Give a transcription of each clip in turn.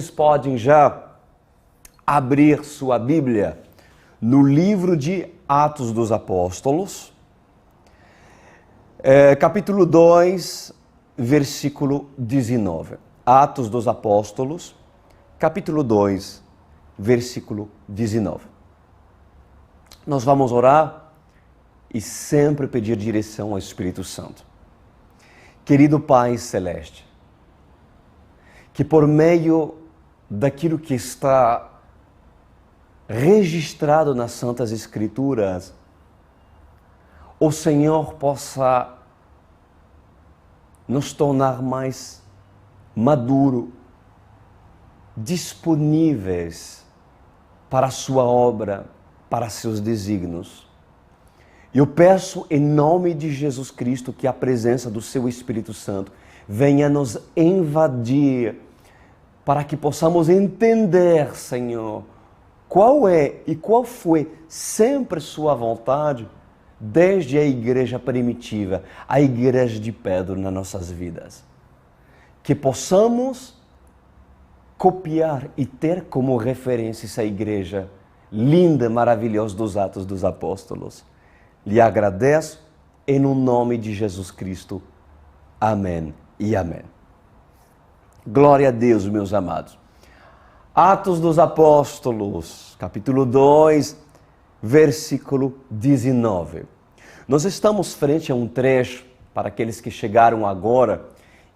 Vocês podem já abrir sua Bíblia no livro de Atos dos Apóstolos, capítulo 2, versículo 19. Atos dos Apóstolos, capítulo 2, versículo 19. Nós vamos orar e sempre pedir direção ao Espírito Santo. Querido Pai Celeste, que por meio daquilo que está registrado nas Santas Escrituras, o Senhor possa nos tornar mais maduro, disponíveis para a sua obra, para seus desígnios. Eu peço em nome de Jesus Cristo que a presença do seu Espírito Santo venha nos invadir, para que possamos entender, Senhor, qual é e qual foi sempre sua vontade desde a igreja primitiva, a igreja de Pedro nas nossas vidas. Que possamos copiar e ter como referência essa igreja linda, maravilhosa dos Atos dos Apóstolos. Lhe agradeço em nome de Jesus Cristo. Amém e amém. Glória a Deus, meus amados. Atos dos Apóstolos, capítulo 2, versículo 19. Nós estamos frente a um trecho, para aqueles que chegaram agora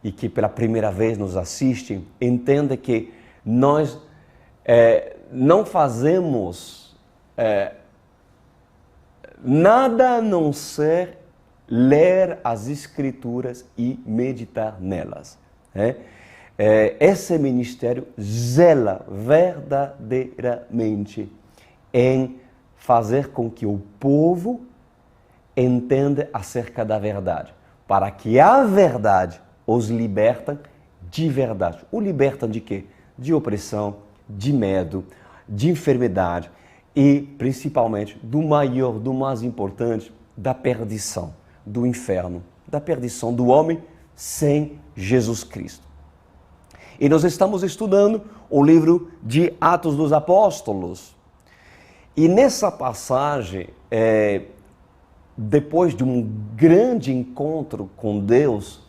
e que pela primeira vez nos assistem, entenda que nós não fazemos nada a não ser ler as Escrituras e meditar nelas. Esse ministério zela verdadeiramente em fazer com que o povo entenda acerca da verdade, para que a verdade os liberta de verdade. O liberta de quê? De opressão, de medo, de enfermidade e principalmente do maior, do mais importante, da perdição, do inferno, da perdição do homem sem Jesus Cristo. E nós estamos estudando o livro de Atos dos Apóstolos. E nessa passagem, depois de um grande encontro com Deus,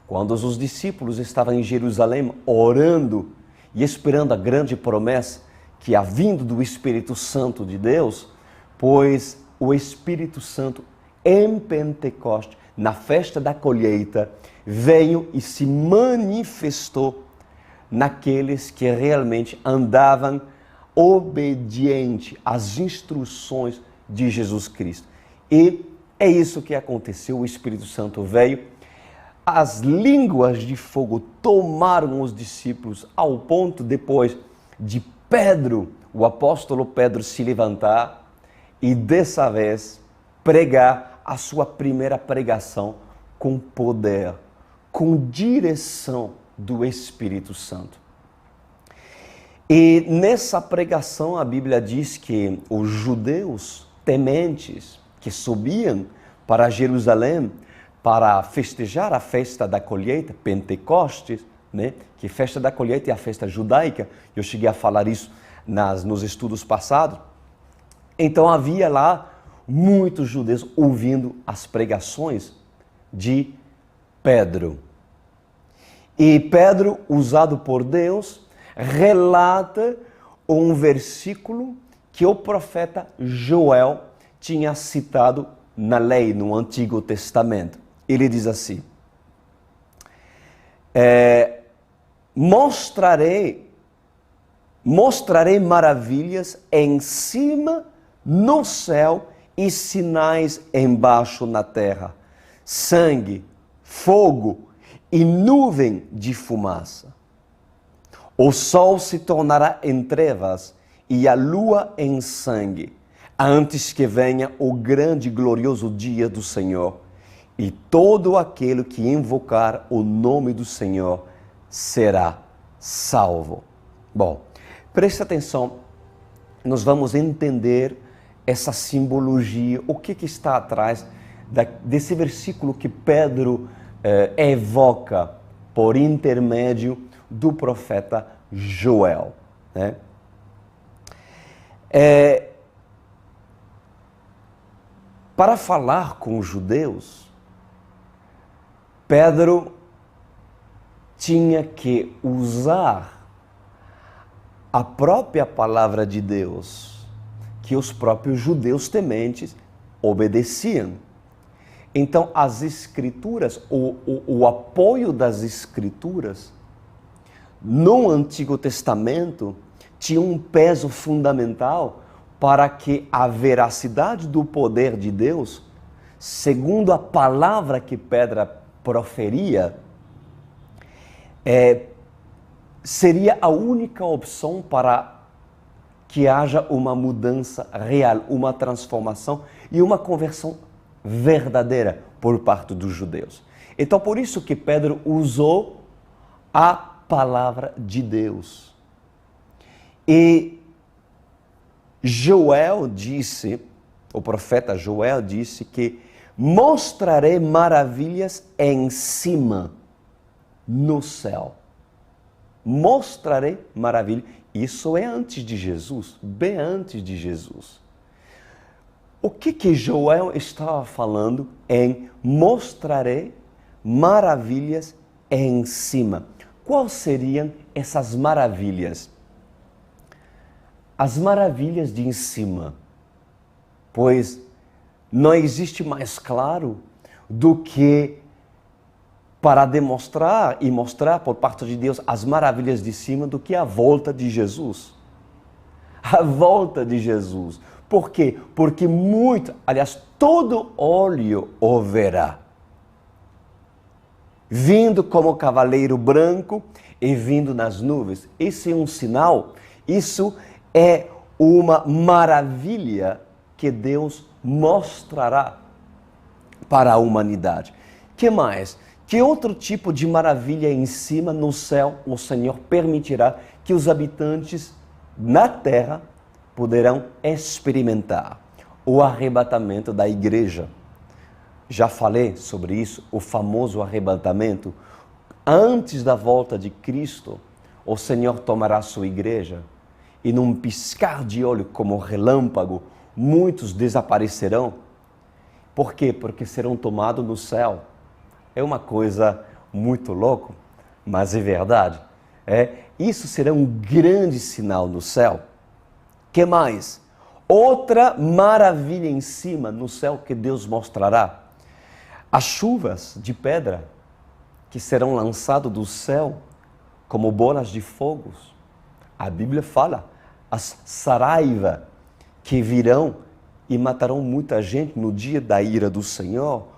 quando os discípulos estavam em Jerusalém orando e esperando a grande promessa que a vinda do Espírito Santo de Deus, pois o Espírito Santo em Pentecostes, na festa da colheita, veio e se manifestou naqueles que realmente andavam obediente às instruções de Jesus Cristo. E é isso que aconteceu, o Espírito Santo veio, as línguas de fogo tomaram os discípulos ao ponto depois de Pedro, o apóstolo Pedro, se levantar e dessa vez pregar a sua primeira pregação com poder, com direção do Espírito Santo. E nessa pregação a Bíblia diz que os judeus tementes que subiam para Jerusalém para festejar a festa da colheita, Pentecostes, que festa da colheita é a festa judaica, eu cheguei a falar isso nos estudos passados. Então havia lá muitos judeus ouvindo as pregações de Pedro. E Pedro, usado por Deus, relata um versículo que o profeta Joel tinha citado na lei, no Antigo Testamento. Ele diz assim: mostrarei maravilhas em cima no céu e sinais embaixo na terra, sangue, fogo e nuvem de fumaça. O sol se tornará em trevas e a lua em sangue, antes que venha o grande e glorioso dia do Senhor. E todo aquele que invocar o nome do Senhor será salvo. Bom, preste atenção, nós vamos entender essa simbologia, o que está atrás desse versículo que Pedro evoca por intermédio do profeta Joel, né? Para falar com os judeus, Pedro tinha que usar a própria palavra de Deus, que os próprios judeus tementes obedeciam. Então, as escrituras, o apoio das escrituras no Antigo Testamento tinha um peso fundamental para que a veracidade do poder de Deus, segundo a palavra que Pedro proferia, seria a única opção para que haja uma mudança real, uma transformação e uma conversão verdadeira por parte dos judeus. Então, por isso que Pedro usou a palavra de Deus. E Joel disse, o profeta Joel disse que mostrarei maravilhas em cima, no céu. Mostrarei maravilha. Isso é antes de Jesus, bem antes de Jesus. O que Joel estava falando em mostrarei maravilhas em cima? Quais seriam essas maravilhas? As maravilhas de em cima, pois não existe mais claro do que para demonstrar e mostrar por parte de Deus as maravilhas de cima do que a volta de Jesus. A volta de Jesus. Por quê? Porque todo olho o verá. Vindo como cavaleiro branco e vindo nas nuvens. Esse é um sinal, isso é uma maravilha que Deus mostrará para a humanidade. Que mais? Que outro tipo de maravilha em cima no céu o Senhor permitirá que os habitantes na terra poderão experimentar? O arrebatamento da igreja. Já falei sobre isso, o famoso arrebatamento. Antes da volta de Cristo, o Senhor tomará a sua igreja e num piscar de olho como relâmpago, muitos desaparecerão. Por quê? Porque serão tomados no céu. É uma coisa muito louca, mas é verdade. Isso será um grande sinal no céu. Que mais? Outra maravilha em cima no céu que Deus mostrará. As chuvas de pedra que serão lançadas do céu como bolas de fogo. A Bíblia fala, as saraiva que virão e matarão muita gente no dia da ira do Senhor.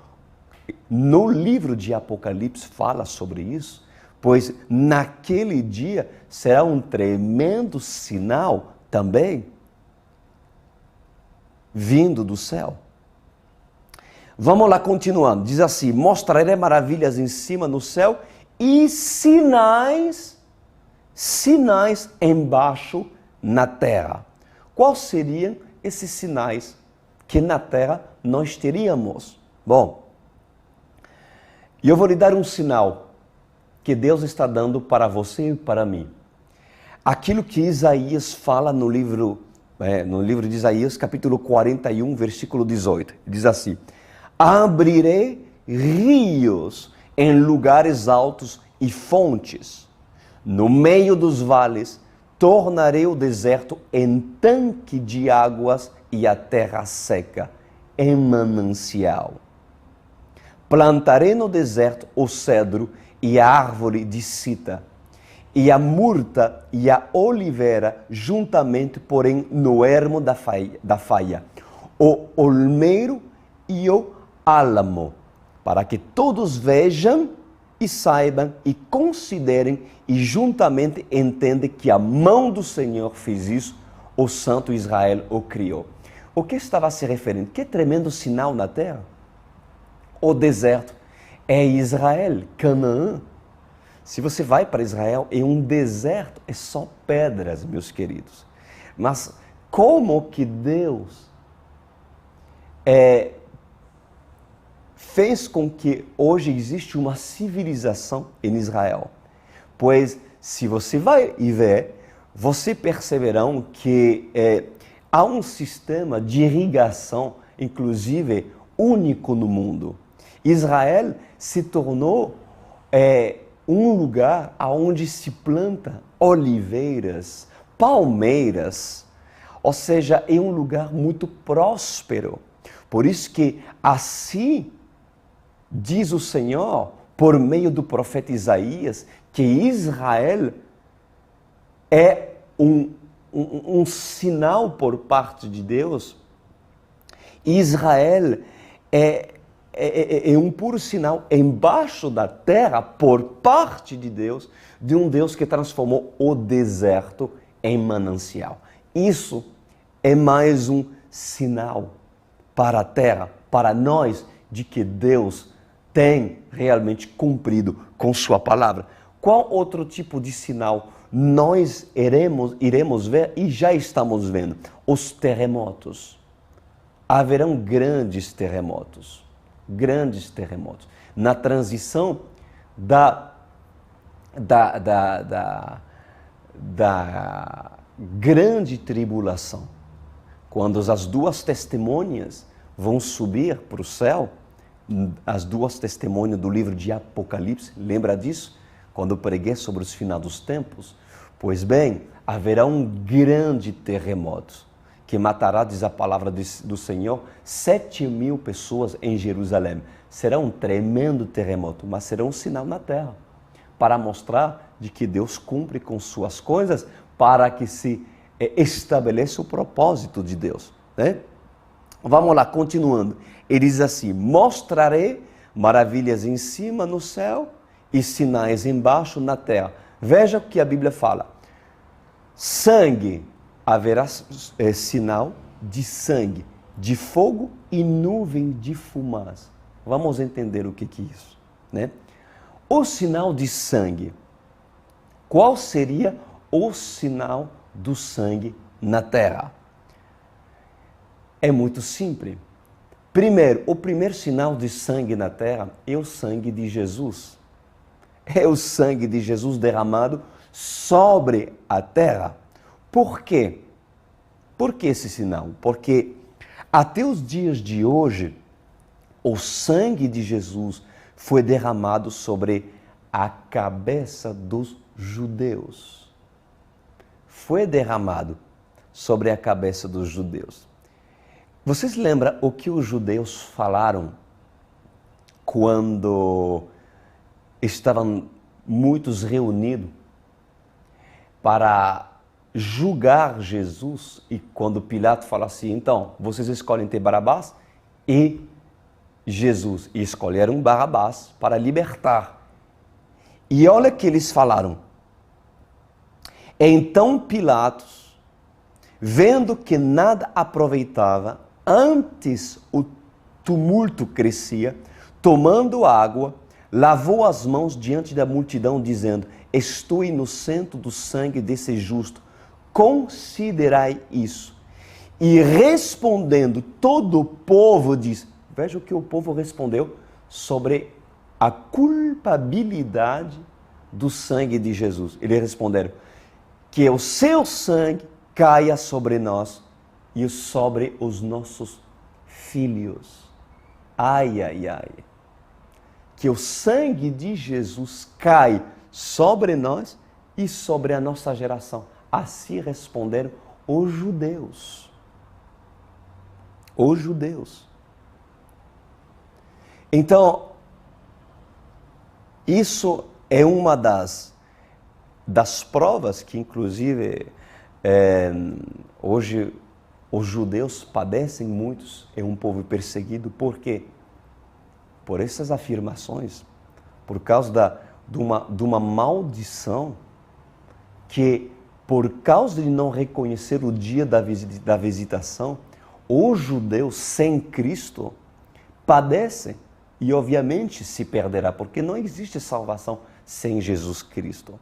No livro de Apocalipse fala sobre isso, pois naquele dia será um tremendo sinal também vindo do céu. Vamos lá, continuando. Diz assim, mostrarei maravilhas em cima no céu e sinais embaixo na terra. Quais seriam esses sinais que na terra nós teríamos? Bom, eu vou lhe dar um sinal que Deus está dando para você e para mim. Aquilo que Isaías fala no livro de Isaías, capítulo 41, versículo 18. Diz assim, abrirei rios em lugares altos e fontes. No meio dos vales, tornarei o deserto em tanque de águas e a terra seca em manancial. Plantarei no deserto o cedro e a árvore de cita, e a murta e a oliveira juntamente, porém, no ermo da faia, o olmeiro e o álamo, para que todos vejam e saibam e considerem e juntamente entendem que a mão do Senhor fez isso, o Santo Israel o criou. O que estava se referindo? Que tremendo sinal na terra. O deserto é Israel, Canaã. Se você vai para Israel, é um deserto, é só pedras, meus queridos. Mas como que Deus fez com que hoje existe uma civilização em Israel? Pois se você vai e ver, você perceberão que há um sistema de irrigação, inclusive, único no mundo. Israel se tornou um lugar onde se planta oliveiras, palmeiras, ou seja, é um lugar muito próspero. Por isso que assim diz o Senhor, por meio do profeta Isaías, que Israel é um sinal por parte de Deus. Israel é um puro sinal embaixo da terra por parte de Deus, de um Deus que transformou o deserto em manancial. Isso é mais um sinal para a terra, para nós, de que Deus tem realmente cumprido com sua palavra. Qual outro tipo de sinal nós iremos ver e já estamos vendo? Os terremotos. Haverão grandes terremotos. Grandes terremotos. Na transição da grande tribulação. Quando as duas testemunhas vão subir para o céu, as duas testemunhas do livro de Apocalipse, lembra disso? Quando eu preguei sobre os finais dos tempos? Pois bem, haverá um grande terremoto que matará, diz a palavra do Senhor, 7.000 pessoas em Jerusalém. Será um tremendo terremoto, mas será um sinal na terra, para mostrar de que Deus cumpre com suas coisas, para que se estabeleça o propósito de Deus, né? Vamos lá, continuando. Ele diz assim: mostrarei maravilhas em cima no céu e sinais embaixo na terra. Veja o que a Bíblia fala. Sangue, haverá sinal de sangue, de fogo e nuvem de fumaça. Vamos entender o que é isso, né? O sinal de sangue. Qual seria o sinal do sangue na terra? É muito simples. Primeiro, o primeiro sinal de sangue na terra é o sangue de Jesus. É o sangue de Jesus derramado sobre a terra. Por quê? Por que esse sinal? Porque até os dias de hoje, o sangue de Jesus foi derramado sobre a cabeça dos judeus. Foi derramado sobre a cabeça dos judeus. Vocês lembram o que os judeus falaram quando estavam muitos reunidos para julgar Jesus, e quando Pilato fala assim: então, vocês escolhem ter Barabás e Jesus, e escolheram Barabás para libertar. E olha o que eles falaram. Então Pilatos, vendo que nada aproveitava, antes o tumulto crescia, tomando água, lavou as mãos diante da multidão, dizendo: estou inocente do sangue desse justo, considerai isso. E respondendo todo o povo diz, veja o que o povo respondeu sobre a culpabilidade do sangue de Jesus. Eles responderam: que o seu sangue caia sobre nós e sobre os nossos filhos. Ai, ai, ai. Que o sangue de Jesus cai sobre nós e sobre a nossa geração. Assim responderam os judeus. Os judeus. Então, isso é uma das provas que, inclusive, hoje os judeus padecem muitos, é um povo perseguido. Por quê? Por essas afirmações, por causa de uma maldição que, por causa de não reconhecer o dia da visitação, os judeus sem Cristo padecem e, obviamente, se perderá, porque não existe salvação sem Jesus Cristo.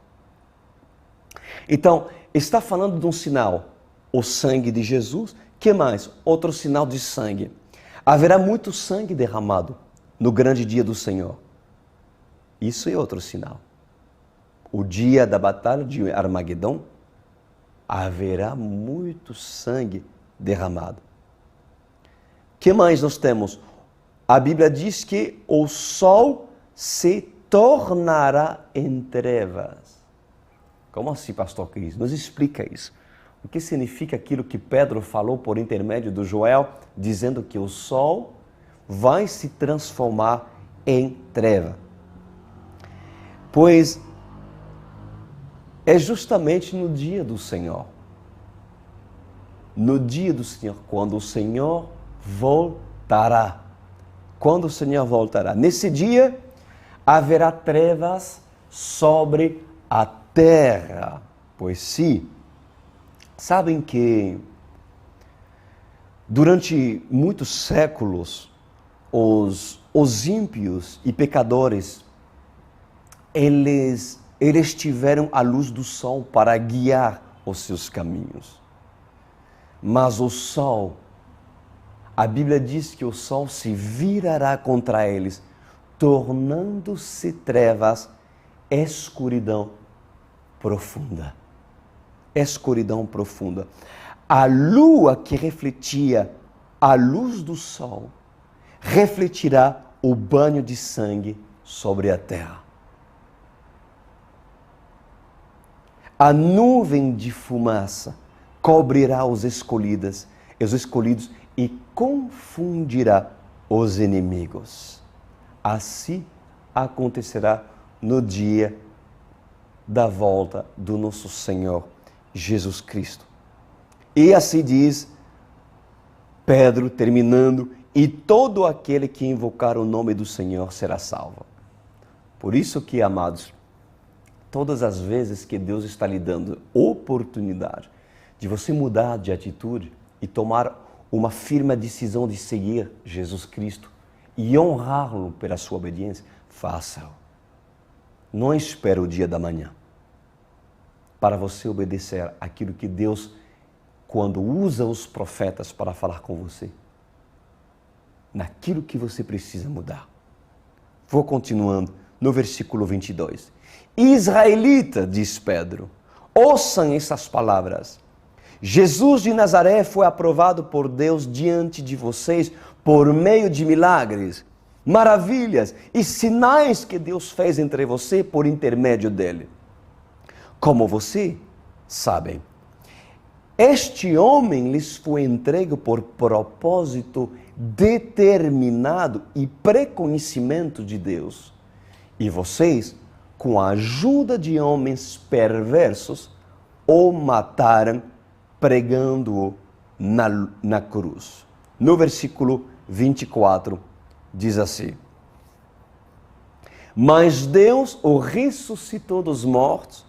Então, está falando de um sinal, o sangue de Jesus. Que mais? Outro sinal de sangue. Haverá muito sangue derramado no grande dia do Senhor. Isso é outro sinal. o dia da batalha de Armagedon, haverá muito sangue derramado. O que mais nós temos? A Bíblia diz que o sol se tornará em trevas. Como assim, pastor Cris? Nos explica isso. O que significa aquilo que Pedro falou por intermédio do Joel, dizendo que o sol vai se transformar em treva? Pois é justamente no dia do Senhor. No dia do Senhor, quando o Senhor voltará. Quando o Senhor voltará. Nesse dia, haverá trevas sobre a terra. Pois sim, sabem que durante muitos séculos, os ímpios e pecadores, eles tiveram a luz do sol para guiar os seus caminhos. Mas o sol, a Bíblia diz que o sol se virará contra eles, tornando-se trevas, escuridão profunda. Escuridão profunda. A lua que refletia a luz do sol, refletirá o banho de sangue sobre a terra. A nuvem de fumaça cobrirá os escolhidos e confundirá os inimigos. Assim acontecerá no dia da volta do nosso Senhor Jesus Cristo. E assim diz Pedro, terminando, e todo aquele que invocar o nome do Senhor será salvo. Por isso que, amados, todas as vezes que Deus está lhe dando oportunidade de você mudar de atitude e tomar uma firme decisão de seguir Jesus Cristo e honrá-lo pela sua obediência, faça-o. Não espere o dia da manhã para você obedecer aquilo que Deus, quando usa os profetas para falar com você, naquilo que você precisa mudar. Vou continuando no versículo 22. Israelita, diz Pedro, ouçam essas palavras. Jesus de Nazaré foi aprovado por Deus diante de vocês por meio de milagres, maravilhas e sinais que Deus fez entre você por intermédio dele. Como você sabem, este homem lhes foi entregue por propósito determinado e pré-conhecimento de Deus. E vocês, com a ajuda de homens perversos, o mataram pregando-o na cruz. No versículo 24, diz assim: Mas Deus o ressuscitou dos mortos,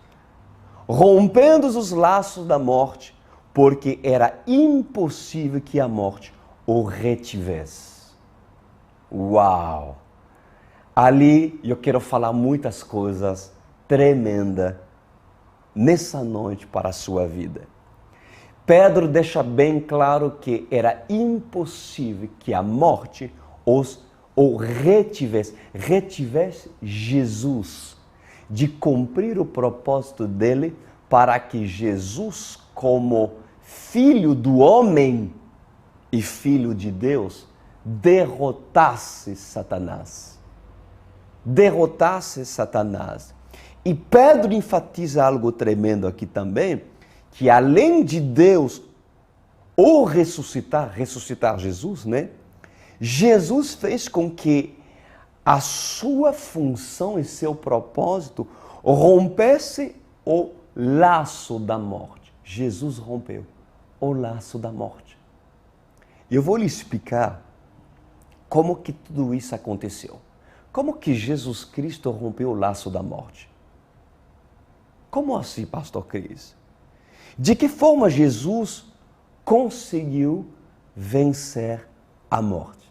rompendo os laços da morte, porque era impossível que a morte o retivesse. Uau! Ali eu quero falar muitas coisas tremendas nessa noite para a sua vida. Pedro deixa bem claro que era impossível que a morte o retivesse Jesus de cumprir o propósito dele para que Jesus, como filho do homem e filho de Deus, derrotasse Satanás. Derrotasse Satanás. E Pedro enfatiza algo tremendo aqui também, que além de Deus o ressuscitar Jesus, né? Jesus fez com que a sua função e seu propósito rompesse o laço da morte. Jesus rompeu o laço da morte. Eu vou lhe explicar como que tudo isso aconteceu. Como que Jesus Cristo rompeu o laço da morte? Como assim, pastor Cris? De que forma Jesus conseguiu vencer a morte?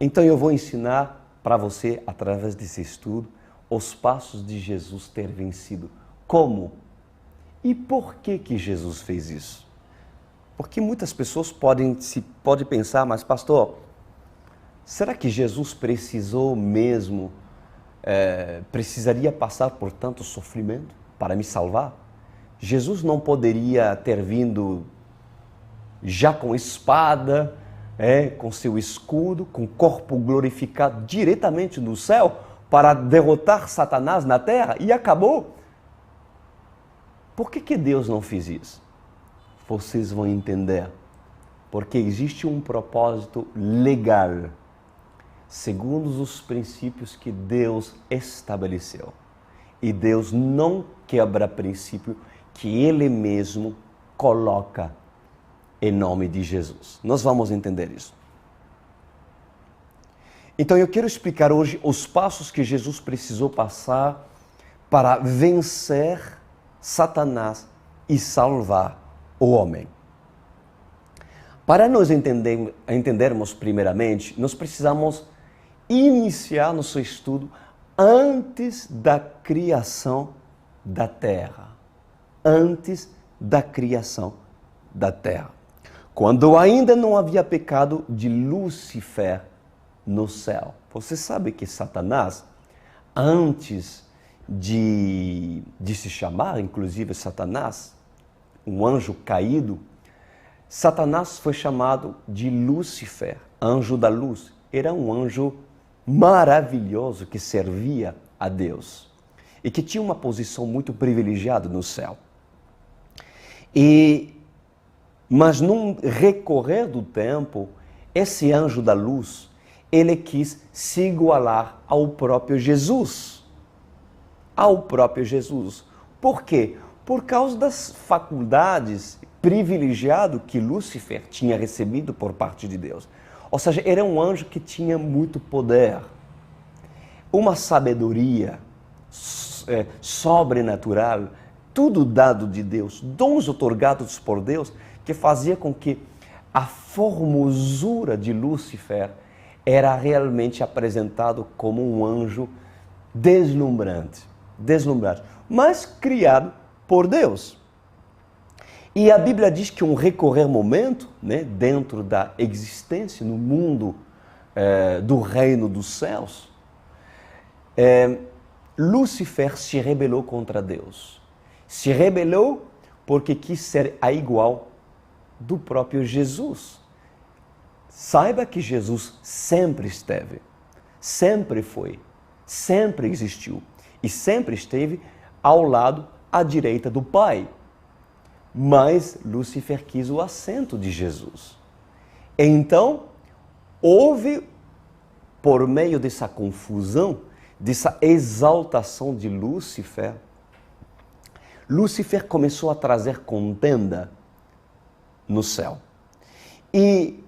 Então eu vou ensinar para você, através desse estudo, os passos de Jesus ter vencido. Como? E por que Jesus fez isso? Porque muitas pessoas podem pensar, mas pastor, será que Jesus precisou mesmo precisaria passar por tanto sofrimento para me salvar? Jesus não poderia ter vindo já com espada, com seu escudo, com corpo glorificado diretamente do céu para derrotar Satanás na terra e acabou? Por que Deus não fez isso? Vocês vão entender. Porque existe um propósito legal, segundo os princípios que Deus estabeleceu. E Deus não quebra princípio que Ele mesmo coloca em nome de Jesus. Nós vamos entender isso. Então eu quero explicar hoje os passos que Jesus precisou passar para vencer Satanás e salvar o homem. Para nós entendermos primeiramente, nós precisamos iniciar nosso estudo antes da criação da terra. Antes da criação da terra. Quando ainda não havia pecado de Lúcifer no céu. Você sabe que Satanás, antes de se chamar, inclusive Satanás, um anjo caído, Satanás foi chamado de Lúcifer, anjo da luz. Era um anjo maravilhoso que servia a Deus e que tinha uma posição muito privilegiada no céu. Mas num recorrer do tempo, esse anjo da luz, ele quis se igualar ao próprio Jesus. Ao próprio Jesus. Por quê? Por causa das faculdades privilegiadas que Lúcifer tinha recebido por parte de Deus. Ou seja, era um anjo que tinha muito poder, uma sabedoria sobrenatural, tudo dado de Deus, dons otorgados por Deus, que fazia com que a formosura de Lúcifer era realmente apresentado como um anjo deslumbrante, mas criado por Deus. E a Bíblia diz que um recorrer momento, dentro da existência, no mundo do reino dos céus, Lúcifer se rebelou contra Deus. Se rebelou porque quis ser a igual do próprio Jesus. Saiba que Jesus sempre esteve, sempre foi, sempre existiu e sempre esteve ao lado, à direita do Pai. Mas Lúcifer quis o assento de Jesus. Então, houve, por meio dessa confusão, dessa exaltação de Lúcifer, Lúcifer começou a trazer contenda no céu. E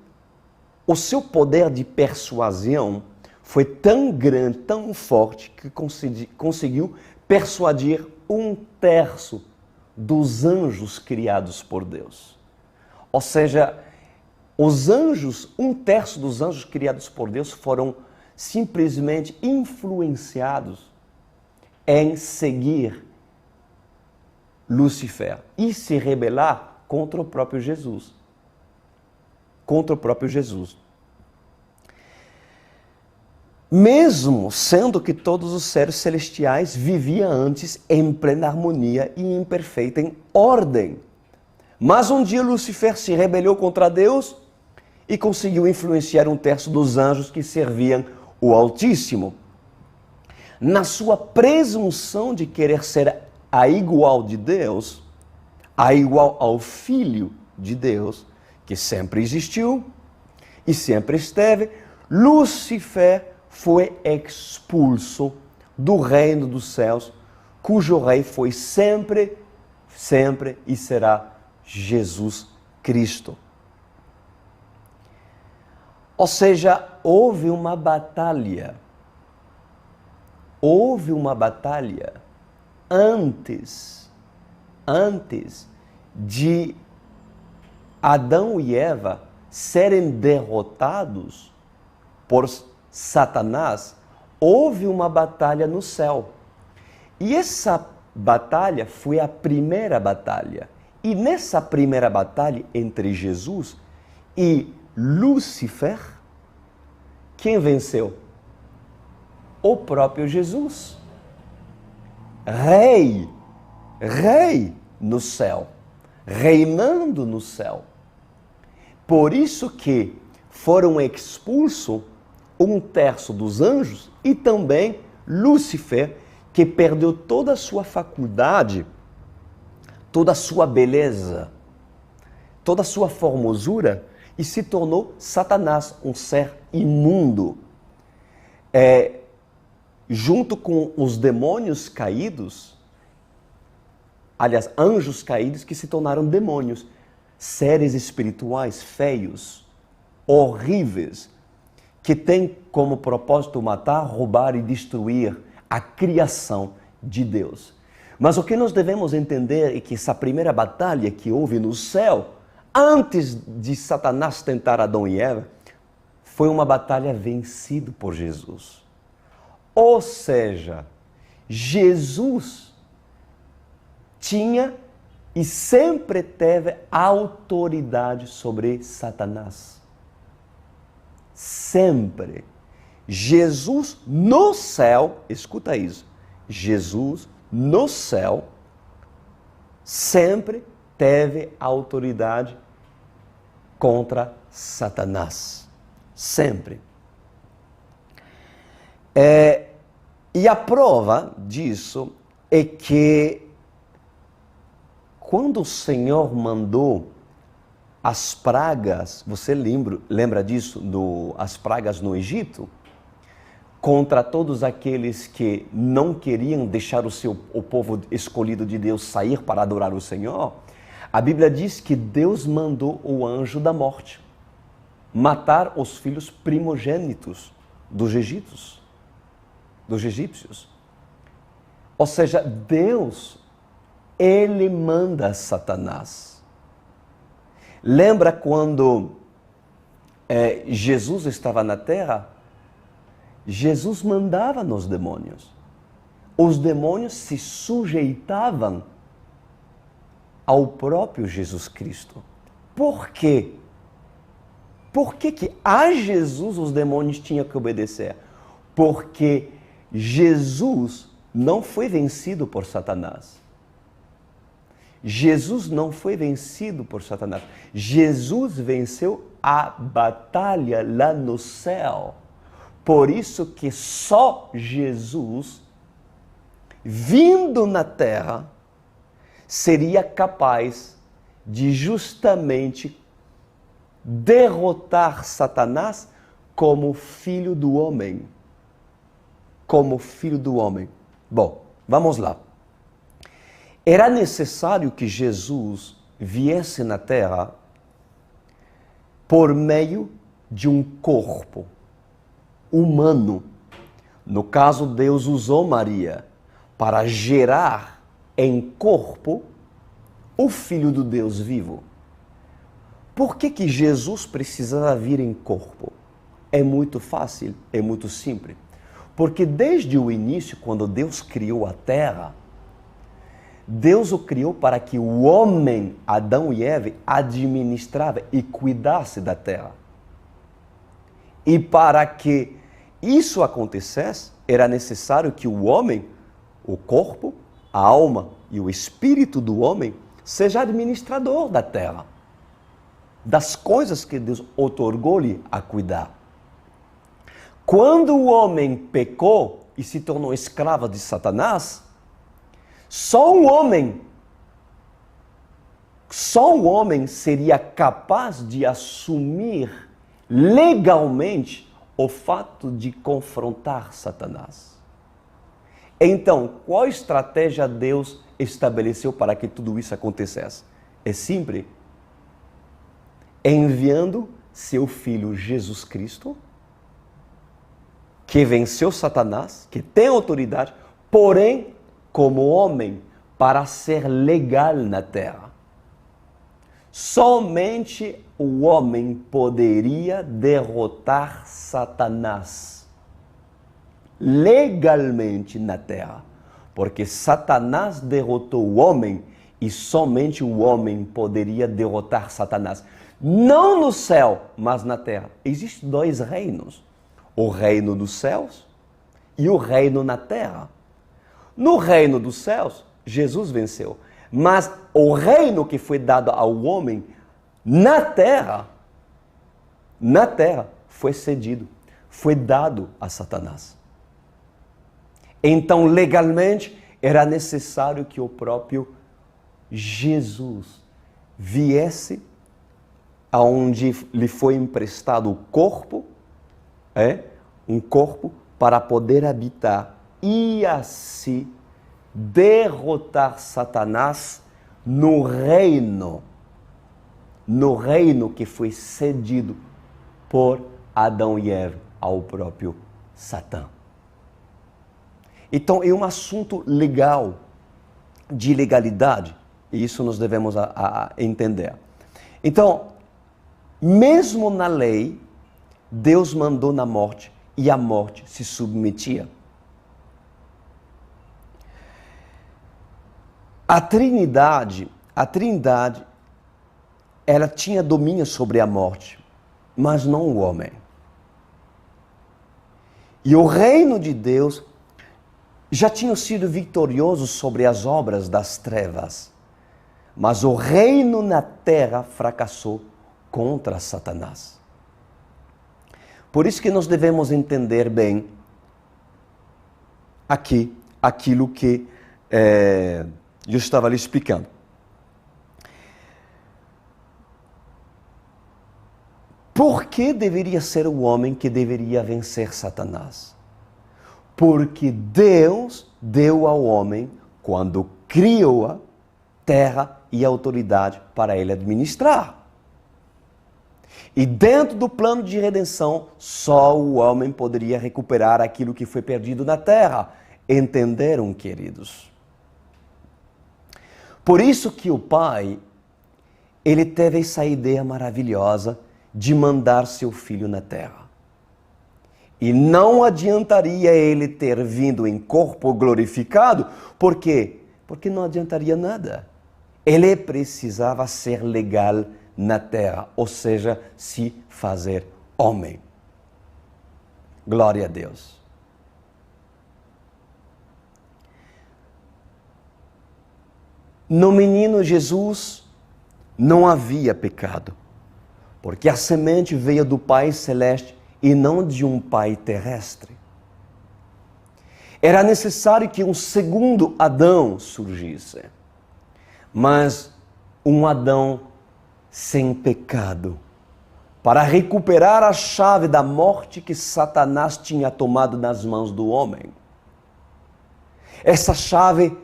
o seu poder de persuasão foi tão grande, tão forte, que conseguiu persuadir 1/3 dos anjos criados por Deus. Ou seja, os anjos, 1/3 dos anjos criados por Deus foram simplesmente influenciados em seguir Lúcifer e se rebelar contra o próprio Jesus. Contra o próprio Jesus. Mesmo sendo que todos os seres celestiais viviam antes em plena harmonia e em perfeita ordem. Mas um dia Lúcifer se rebelou contra Deus e conseguiu influenciar 1/3 dos anjos que serviam o Altíssimo. Na sua presunção de querer ser a igual de Deus, a igual ao Filho de Deus, que sempre existiu e sempre esteve, Lúcifer foi expulso do reino dos céus, cujo rei foi sempre e será Jesus Cristo. Ou seja, houve uma batalha. Houve uma batalha antes de Adão e Eva serem derrotados por Satanás. Houve uma batalha no céu. E essa batalha foi a primeira batalha. E nessa primeira batalha entre Jesus e Lúcifer, quem venceu? o próprio Jesus. Rei no céu, reinando no céu. Por isso que foram expulsos 1/3 dos anjos e também Lúcifer, que perdeu toda a sua faculdade, toda a sua beleza, toda a sua formosura e se tornou Satanás, um ser imundo. Junto com os demônios caídos, aliás, anjos caídos que se tornaram demônios, seres espirituais feios, horríveis, que têm como propósito matar, roubar e destruir a criação de Deus. Mas o que nós devemos entender é que essa primeira batalha que houve no céu, antes de Satanás tentar Adão e Eva, foi uma batalha vencida por Jesus. Ou seja, Jesus tinha e sempre teve autoridade sobre Satanás. Sempre. Jesus no céu, escuta isso, Jesus no céu sempre teve autoridade contra Satanás. Sempre. E a prova disso é que quando o Senhor mandou as pragas, você lembra disso, as pragas no Egito? Contra todos aqueles que não queriam deixar o povo escolhido de Deus sair para adorar o Senhor, a Bíblia diz que Deus mandou o anjo da morte matar os filhos primogênitos dos egípcios. Ou seja, Deus, Ele manda Satanás. Lembra quando Jesus estava na terra? Jesus mandava nos demônios. Os demônios se sujeitavam ao próprio Jesus Cristo. Por quê? Por que a Jesus os demônios tinham que obedecer? Porque Jesus não foi vencido por Satanás. Jesus não foi vencido por Satanás. Jesus venceu a batalha lá no céu. Por isso que só Jesus, vindo na terra, seria capaz de justamente derrotar Satanás como filho do homem. Como filho do homem. Bom, vamos lá. Era necessário que Jesus viesse na terra por meio de um corpo humano. No caso, Deus usou Maria para gerar em corpo o Filho do Deus vivo. Por que Jesus precisava vir em corpo? É muito fácil, é muito simples. Porque desde o início, quando Deus criou a terra, Deus o criou para que o homem, Adão e Eva, administrava e cuidasse da terra. E para que isso acontecesse, era necessário que o homem, o corpo, a alma e o espírito do homem, seja administrador da terra, das coisas que Deus outorgou-lhe a cuidar. Quando o homem pecou e se tornou escravo de Satanás, só um homem seria capaz de assumir legalmente o fato de confrontar Satanás. Então, qual estratégia Deus estabeleceu para que tudo isso acontecesse? É simples. Enviando seu Filho Jesus Cristo, que venceu Satanás, que tem autoridade, porém, como homem, para ser legal na terra. Somente o homem poderia derrotar Satanás legalmente na terra, porque Satanás derrotou o homem e somente o homem poderia derrotar Satanás. Não no céu, mas na terra. Existem 2 reinos. O reino dos céus e o reino na terra. No reino dos céus, Jesus venceu. Mas o reino que foi dado ao homem na terra, foi cedido, foi dado a Satanás. Então, legalmente, era necessário que o próprio Jesus viesse aonde lhe foi emprestado o corpo, um corpo para poder habitar e assim derrotar Satanás no reino que foi cedido por Adão e Eva ao próprio Satã. Então é um assunto legal, de legalidade, e isso nós devemos entender. Então, mesmo na lei, Deus mandou na morte e a morte se submetia. A Trindade, ela tinha domínio sobre a morte, mas não o homem. E o reino de Deus já tinha sido vitorioso sobre as obras das trevas, mas o reino na terra fracassou contra Satanás. Por isso que nós devemos entender bem aqui aquilo que eu estava lhe explicando. Por que deveria ser o homem que deveria vencer Satanás? Porque Deus deu ao homem, quando criou a terra e a autoridade para ele administrar. E dentro do plano de redenção, só o homem poderia recuperar aquilo que foi perdido na terra. Entenderam, queridos? Por isso que o Pai, ele teve essa ideia maravilhosa de mandar seu filho na terra. E não adiantaria ele ter vindo em corpo glorificado, por quê? Porque não adiantaria nada. Ele precisava ser legal na terra, ou seja, se fazer homem. Glória a Deus. No menino Jesus não havia pecado, porque a semente veio do Pai Celeste e não de um pai terrestre. Era necessário que um segundo Adão surgisse, mas um Adão sem pecado, para recuperar a chave da morte que Satanás tinha tomado nas mãos do homem. Essa chave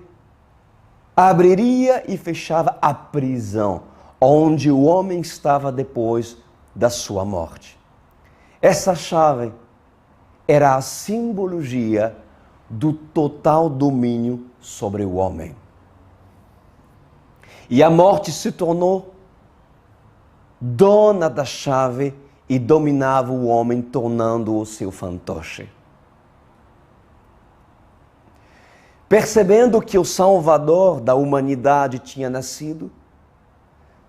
abriria e fechava a prisão, onde o homem estava depois da sua morte. Essa chave era a simbologia do total domínio sobre o homem. E a morte se tornou dona da chave e dominava o homem, tornando-o seu fantoche. Percebendo que o Salvador da humanidade tinha nascido,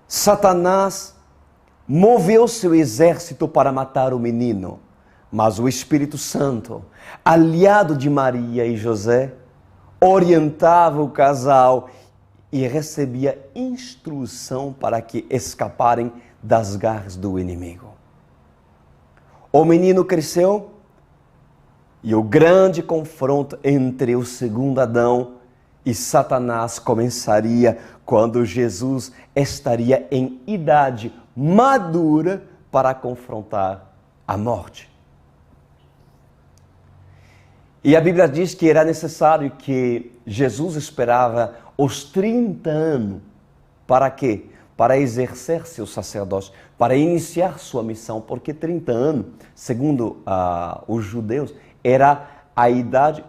Satanás moveu seu exército para matar o menino, mas o Espírito Santo, aliado de Maria e José, orientava o casal e recebia instrução para que escaparem das garras do inimigo. O menino cresceu e o grande confronto entre o segundo Adão e Satanás começaria quando Jesus estaria em idade madura para confrontar a morte. E a Bíblia diz que era necessário que Jesus esperava os 30 anos. Para quê? Para exercer seu sacerdócio, para iniciar sua missão, porque 30 anos, segundo os judeus, era a idade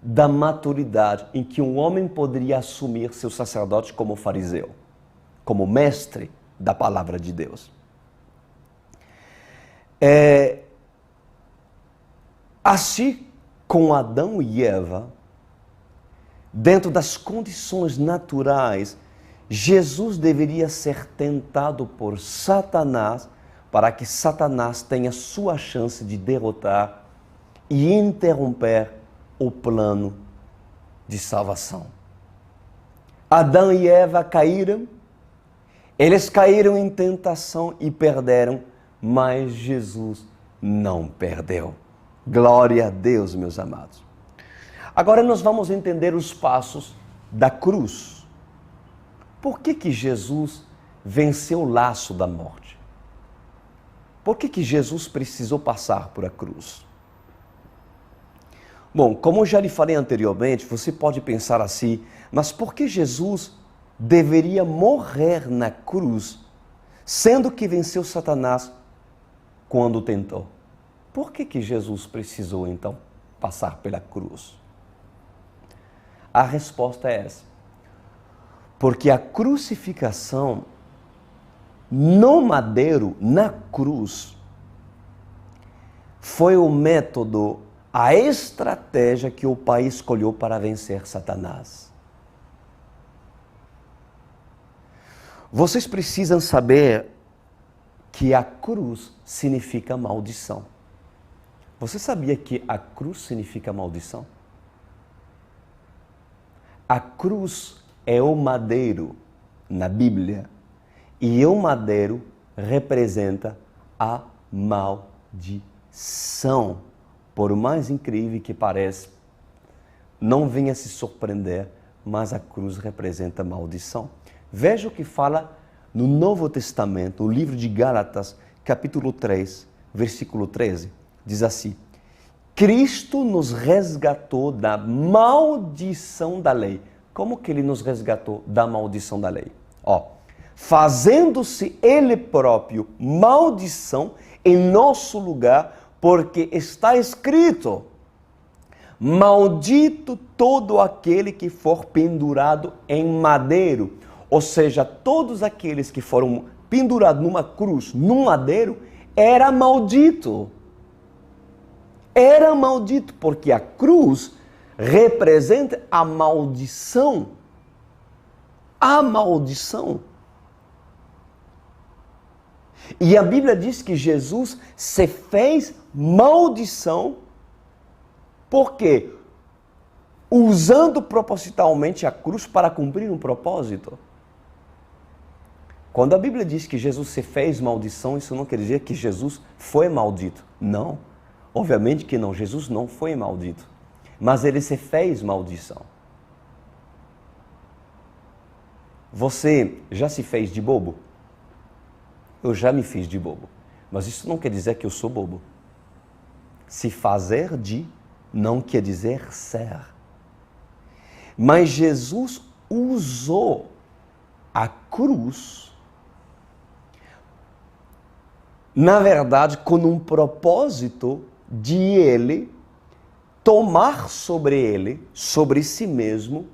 da maturidade em que um homem poderia assumir seu sacerdote como fariseu, como mestre da palavra de Deus. Assim, com Adão e Eva, dentro das condições naturais, Jesus deveria ser tentado por Satanás para que Satanás tenha sua chance de derrotar e interromper o plano de salvação. Adão e Eva caíram, eles caíram em tentação e perderam, mas Jesus não perdeu. Glória a Deus, meus amados. Agora nós vamos entender os passos da cruz. Por que Jesus venceu o laço da morte? Por que Jesus precisou passar por a cruz? Bom, como eu já lhe falei anteriormente, você pode pensar assim, mas por que Jesus deveria morrer na cruz, sendo que venceu Satanás quando tentou? Por que Jesus precisou, então, passar pela cruz? A resposta é essa. Porque a crucificação no madeiro, na cruz, foi o método, a estratégia que o Pai escolheu para vencer Satanás. Vocês precisam saber que a cruz significa maldição. Você sabia que a cruz significa maldição? A cruz é o madeiro na Bíblia e o madeiro representa a maldição. Por mais incrível que pareça, não venha se surpreender, mas a cruz representa a maldição. Veja o que fala no Novo Testamento, o livro de Gálatas, capítulo 3, versículo 13. Diz assim: Cristo nos resgatou da maldição da lei. Como que ele nos resgatou da maldição da lei? Fazendo-se ele próprio maldição em nosso lugar, porque está escrito: maldito todo aquele que for pendurado em madeiro. Ou seja, todos aqueles que foram pendurados numa cruz, num madeiro, era maldito. Era maldito, porque a cruz representa a maldição. A maldição. E a Bíblia diz que Jesus se fez maldição, por quê? Usando propositalmente a cruz para cumprir um propósito. Quando a Bíblia diz que Jesus se fez maldição, isso não quer dizer que Jesus foi maldito. Não, obviamente que não, Jesus não foi maldito, mas ele se fez maldição. Você já se fez de bobo? Eu já me fiz de bobo, mas isso não quer dizer que eu sou bobo. Se fazer de não quer dizer ser. Mas Jesus usou a cruz, na verdade, com um propósito de ele tomar sobre ele, sobre si mesmo,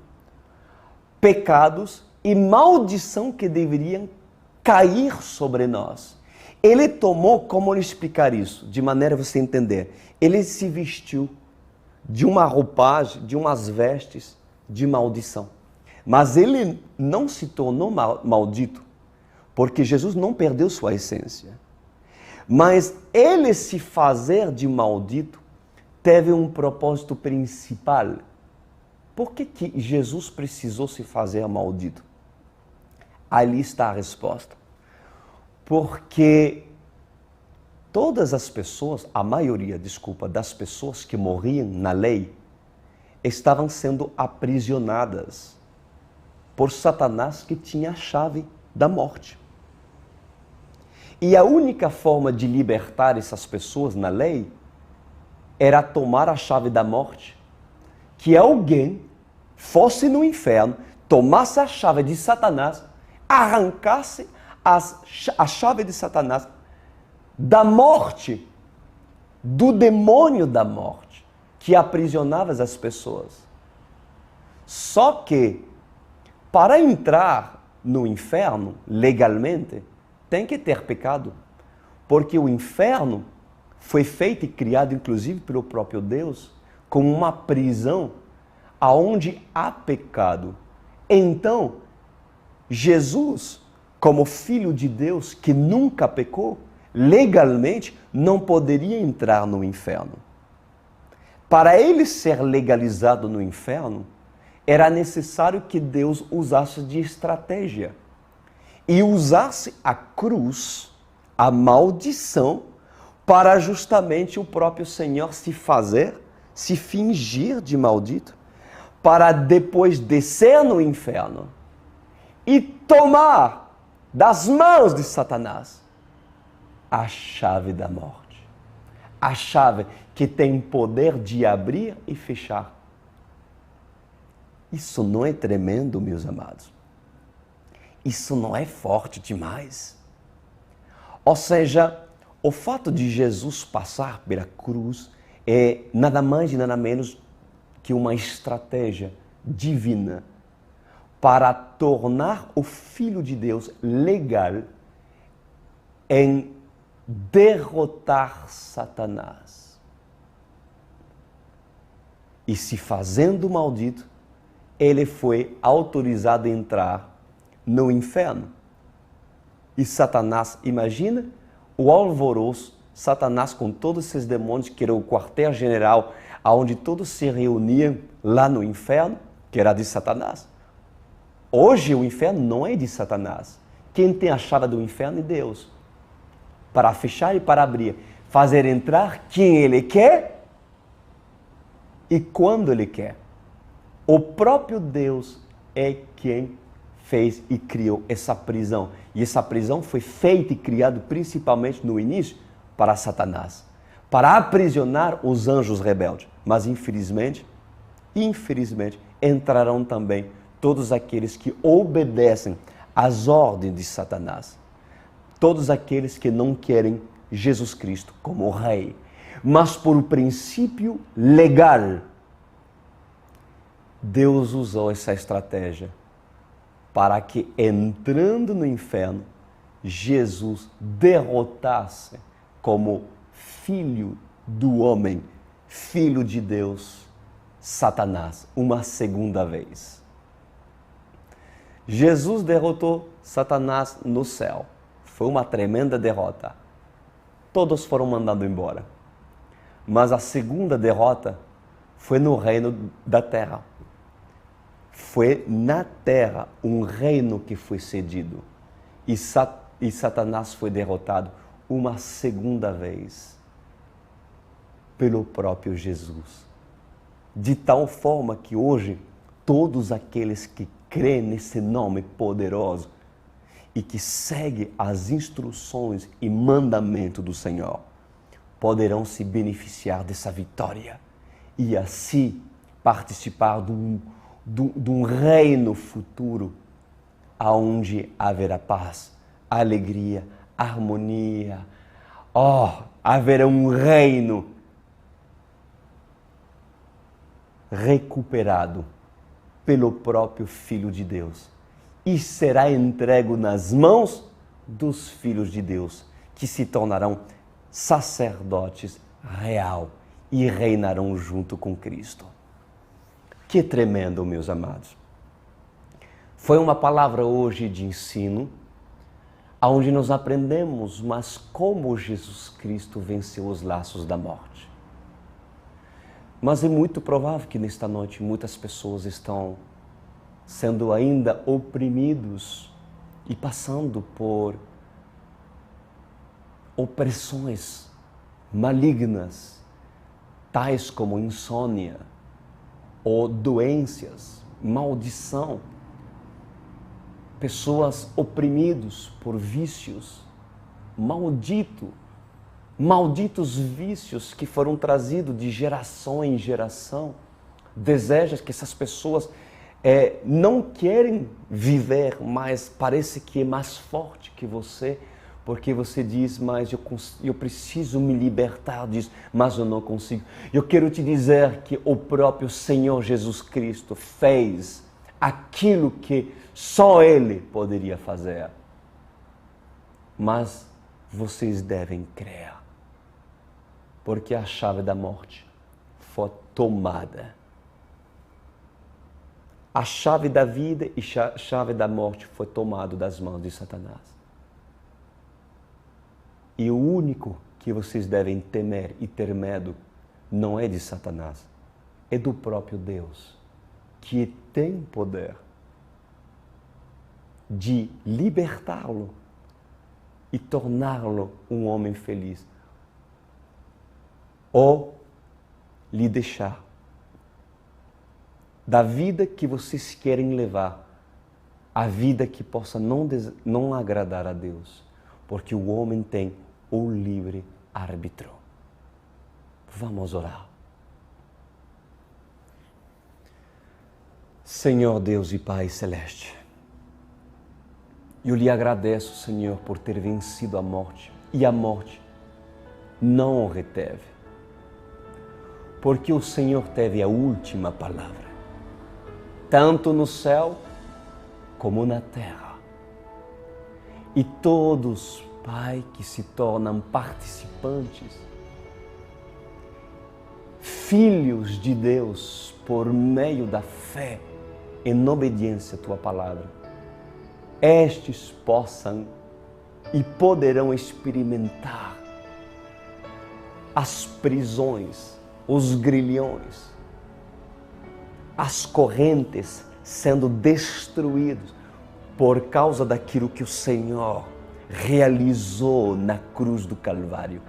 pecados e maldição que deveriam cair sobre nós. Ele tomou, como lhe explicar isso, de maneira a você entender? Ele se vestiu de uma roupagem, de umas vestes de maldição. Mas ele não se tornou maldito, porque Jesus não perdeu sua essência. Mas ele se fazer de maldito teve um propósito principal. Por que Jesus precisou se fazer maldito? Ali está a resposta. Porque todas as pessoas, a maioria, das pessoas que morriam na lei, estavam sendo aprisionadas por Satanás, que tinha a chave da morte. E a única forma de libertar essas pessoas na lei era tomar a chave da morte, que alguém fosse no inferno, tomasse a chave de Satanás, arrancasse a chave de Satanás da morte, do demônio da morte, que aprisionava as pessoas. Só que, para entrar no inferno, legalmente, tem que ter pecado, porque o inferno foi feito e criado, inclusive, pelo próprio Deus, como uma prisão aonde há pecado. Então, Jesus, como Filho de Deus, que nunca pecou, legalmente não poderia entrar no inferno. Para ele ser legalizado no inferno, era necessário que Deus usasse de estratégia e usasse a cruz, a maldição, para justamente o próprio Senhor se fingir de maldito, para depois descer no inferno e tomar das mãos de Satanás a chave da morte. A chave que tem poder de abrir e fechar. Isso não é tremendo, meus amados? Isso não é forte demais? Ou seja, o fato de Jesus passar pela cruz é nada mais e nada menos que uma estratégia divina para tornar o Filho de Deus legal em derrotar Satanás. E se fazendo maldito, ele foi autorizado a entrar no inferno. E Satanás, imagina o alvoroço, Satanás com todos esses demônios, que era o quartel-general, onde todos se reuniam lá no inferno, que era de Satanás. Hoje o inferno não é de Satanás. Quem tem a chave do inferno é Deus. Para fechar e para abrir. Fazer entrar quem Ele quer e quando Ele quer. O próprio Deus é quem fez e criou essa prisão. E essa prisão foi feita e criada principalmente no início para Satanás. Para aprisionar os anjos rebeldes. Mas infelizmente, entrarão também todos aqueles que obedecem às ordens de Satanás. Todos aqueles que não querem Jesus Cristo como Rei. Mas por um princípio legal, Deus usou essa estratégia para que, entrando no inferno, Jesus derrotasse como Filho do homem, Filho de Deus, Satanás, uma segunda vez. Jesus derrotou Satanás no céu. Foi uma tremenda derrota. Todos foram mandados embora. Mas a segunda derrota foi no reino da terra. Foi na terra um reino que foi cedido. E Satanás foi derrotado uma segunda vez pelo próprio Jesus. De tal forma que hoje todos aqueles que creem nesse nome poderoso e que seguem as instruções e mandamentos do Senhor poderão se beneficiar dessa vitória e assim participar de um reino futuro onde haverá paz, alegria, harmonia. Haverá um reino recuperado pelo próprio Filho de Deus e será entregue nas mãos dos filhos de Deus, que se tornarão sacerdotes real e reinarão junto com Cristo. Que tremendo, meus amados. Foi uma palavra hoje de ensino, onde nós aprendemos, mas como Jesus Cristo venceu os laços da morte. Mas é muito provável que nesta noite muitas pessoas estão sendo ainda oprimidos e passando por opressões malignas, tais como insônia, ou doenças, maldição, pessoas oprimidas por vícios, malditos vícios que foram trazidos de geração em geração, desejos que essas pessoas não querem viver, mas parece que é mais forte que você, porque você diz, mas eu preciso me libertar disso, mas eu não consigo. Eu quero te dizer que o próprio Senhor Jesus Cristo fez aquilo que só Ele poderia fazer. Mas vocês devem crer, porque a chave da morte foi tomada. A chave da vida e a chave da morte foi tomada das mãos de Satanás. E o único que vocês devem temer e ter medo não é de Satanás, é do próprio Deus, que tem poder de libertá-lo e torná-lo um homem feliz, ou lhe deixar da vida que vocês querem levar, a vida que possa não agradar a Deus, porque o homem tem o livre árbitro. Vamos orar. Senhor Deus e Pai Celeste, eu lhe agradeço, Senhor, por ter vencido a morte, e a morte não o reteve, porque o Senhor teve a última palavra, tanto no céu como na terra. E todos, Pai, que se tornam participantes, filhos de Deus, por meio da fé em obediência à Tua palavra, estes possam e poderão experimentar as prisões, os grilhões, as correntes sendo destruídos por causa daquilo que o Senhor realizou na cruz do Calvário,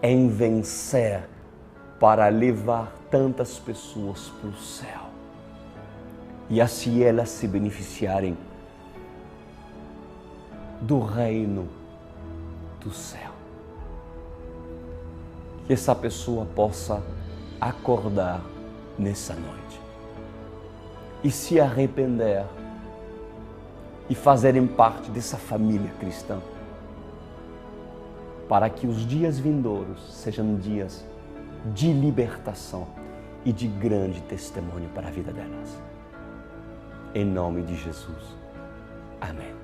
em vencer para levar tantas pessoas para o céu e assim elas se beneficiarem do reino do céu. Que essa pessoa possa acordar nessa noite e se arrepender e fazerem parte dessa família cristã, para que os dias vindouros sejam dias de libertação e de grande testemunho para a vida delas. Em nome de Jesus. Amém.